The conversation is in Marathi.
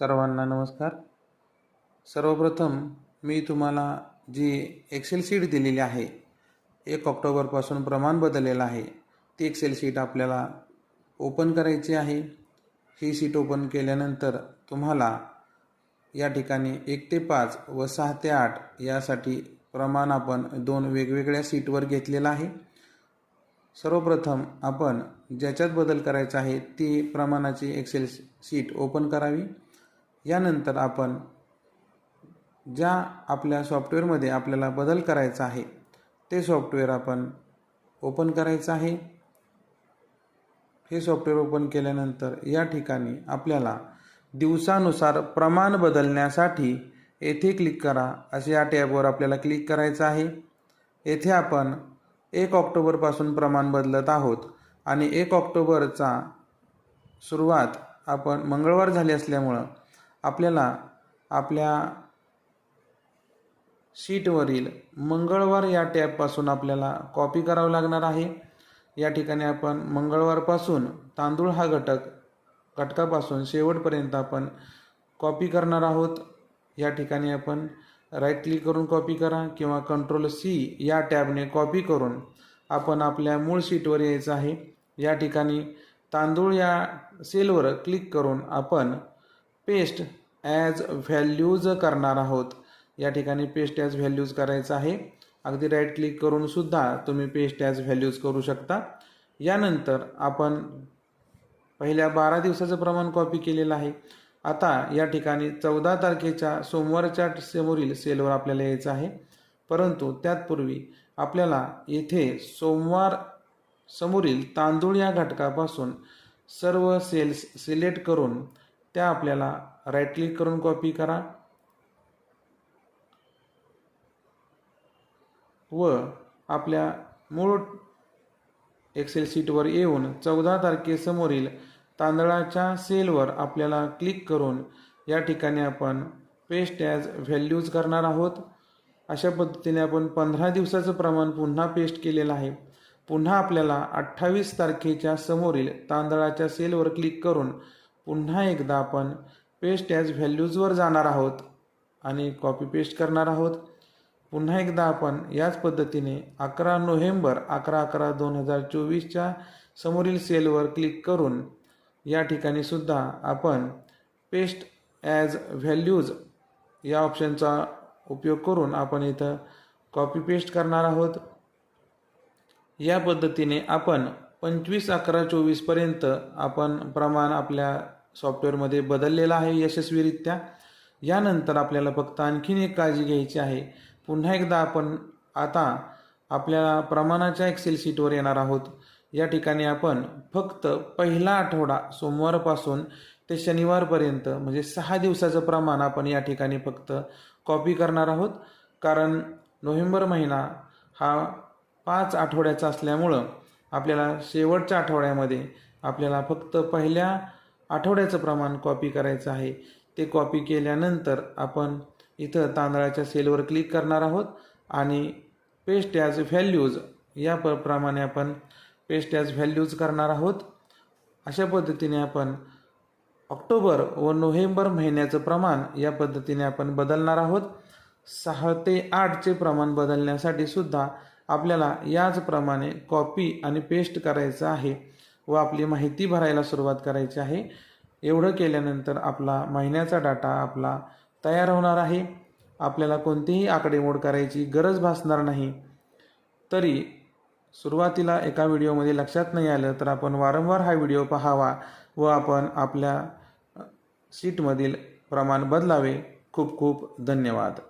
सर्वांना नमस्कार। सर्वप्रथम मी तुम्हाला जी एक्सेल शीट दिलेली आहे 1 ऑक्टोबरपासून प्रमाण बदललेलं आहे ती एक्सेल शीट आपल्याला ओपन करायची आहे। ही शीट ओपन केल्यानंतर तुम्हाला या ठिकाणी 1 ते 5 व 6 ते 8 यासाठी प्रमाण आपण 2 वेगवेगळ्या शीटवर घेतलेलं आहे। सर्वप्रथम आपण ज्याच्यात बदल करायचा आहे ती प्रमाणाची एक्सेल शीट ओपन करावी। यानंतर आपण ज्या आपल्या सॉफ्टवेअरमध्ये आपल्याला बदल करायचा आहे ते सॉफ्टवेअर आपण ओपन करायचं आहे। हे सॉफ्टवेअर ओपन केल्यानंतर या ठिकाणी आपल्याला दिवसानुसार प्रमाण बदलण्यासाठी येथे क्लिक करा असे या टॅबवर आपल्याला क्लिक करायचं आहे। येथे आपण 1 ऑक्टोबरपासून प्रमाण बदलत आहोत आणि 1 ऑक्टोबरचा सुरुवात आपण मंगळवार झाली असल्यामुळे आपल्याला आपल्या शीटवरील मंगळवार या टॅबपासून आपल्याला कॉपी करावं लागणार आहे। या ठिकाणी आपण मंगळवारपासून तांदूळ हा घटकापासून शेवटपर्यंत आपण कॉपी करणार आहोत। या ठिकाणी आपण राईट क्लिक करून कॉपी करा किंवा कंट्रोल-C या टॅबने कॉपी करून आपण आपल्या मूळ शीटवर यायचं आहे। या ठिकाणी तांदूळ या सेलवर क्लिक करून आपण पेस्ट ॲज व्हॅल्यूज करणार आहोत। या ठिकाणी पेस्ट ॲज व्हॅल्यूज करायचं आहे। अगदी राईट क्लिक करून सुद्धा तुम्ही पेस्ट ॲज व्हॅल्यूज करू शकता। यानंतर आपण पहिल्या 12 दिवसाचं प्रमाण कॉपी केलेलं आहे। आता या ठिकाणी 14 तारखेच्या सोमवारच्या समोरील सेलवर आपल्याला यायचं आहे, परंतु त्यापूर्वी आपल्याला येथे सोमवार समोरील तांदूळ या घटकापासून सर्व सेल्स सिलेक्ट करून त्या आपल्याला राईट क्लिक करून कॉपी करा व आपल्या मूळ एक्सेल शीटवर येऊन 14 तारखेसमोरील तांदळाच्या सेलवर आपल्याला क्लिक करून या ठिकाणी आपण पेस्ट ॲज व्हॅल्यूज करणार आहोत। अशा पद्धतीने आपण 15 दिवसाचं प्रमाण पुन्हा पेस्ट केलेलं आहे। पुन्हा आपल्याला 28 तारखेच्या समोरील तांदळाच्या सेलवर क्लिक करून पुन्हा एकदा आपण पेस्ट ॲज व्हॅल्यूजवर जाणार आहोत आणि कॉपी पेस्ट करणार आहोत। पुन्हा एकदा आपण याच पद्धतीने 11 नोव्हेंबर 11/11/2024च्या समोरील सेलवर क्लिक करून या ठिकाणी सुद्धा आपण पेस्ट ॲज व्हॅल्यूज या ऑप्शनचा उपयोग करून आपण इथं कॉपी पेस्ट करणार आहोत। या पद्धतीने आपण 25/11/24 पर्यंत आपण प्रमाण आपल्या सॉफ्टवेअरमध्ये बदललेलं आहे यशस्वीरित्या। यानंतर आपल्याला फक्त आणखीन एक काळजी घ्यायची आहे। पुन्हा एकदा आपण आता आपल्याला प्रमाणाच्या एक्सेल शीटवर येणार आहोत। या ठिकाणी आपण फक्त पहिला आठवडा सोमवारपासून ते शनिवारपर्यंत म्हणजे 6 दिवसाचं प्रमाण आपण या ठिकाणी फक्त कॉपी करणार आहोत, कारण नोव्हेंबर महिना हा 5 आठवड्याचा असल्यामुळं आपल्याला शेवटच्या आठवड्यामध्ये आपल्याला फक्त पहिल्या आठवड्याचं प्रमाण कॉपी करायचं आहे। ते कॉपी केल्यानंतर आपण इथं तांदळाच्या सेलवर क्लिक करणार आहोत आणि पेस्ट ॲज व्हॅल्यूज या प्रमाणे आपण पेस्ट ॲज व्हॅल्यूज करणार आहोत। अशा पद्धतीने आपण ऑक्टोबर व नोव्हेंबर महिन्याचं प्रमाण या पद्धतीने आपण बदलणार आहोत। 6 ते 8चे प्रमाण बदलण्यासाठी सुद्धा आपल्याला याचप्रमाणे कॉपी आणि पेस्ट करायचं आहे व आपली माहिती भरायला सुरुवात करायची आहे। एवढं केल्यानंतर आपला महिन्याचा डाटा आपला तयार होणार आहे। आपल्याला कोणतीही आकडेमोड करायची गरज भासणार नाही। तरी सुरुवातीला एका व्हिडिओमध्ये लक्षात नाही आलं तर आपण वारंवार हा व्हिडिओ पाहावा व आपण आपल्या शीटमधील प्रमाण बदलावे। खूप खूप धन्यवाद।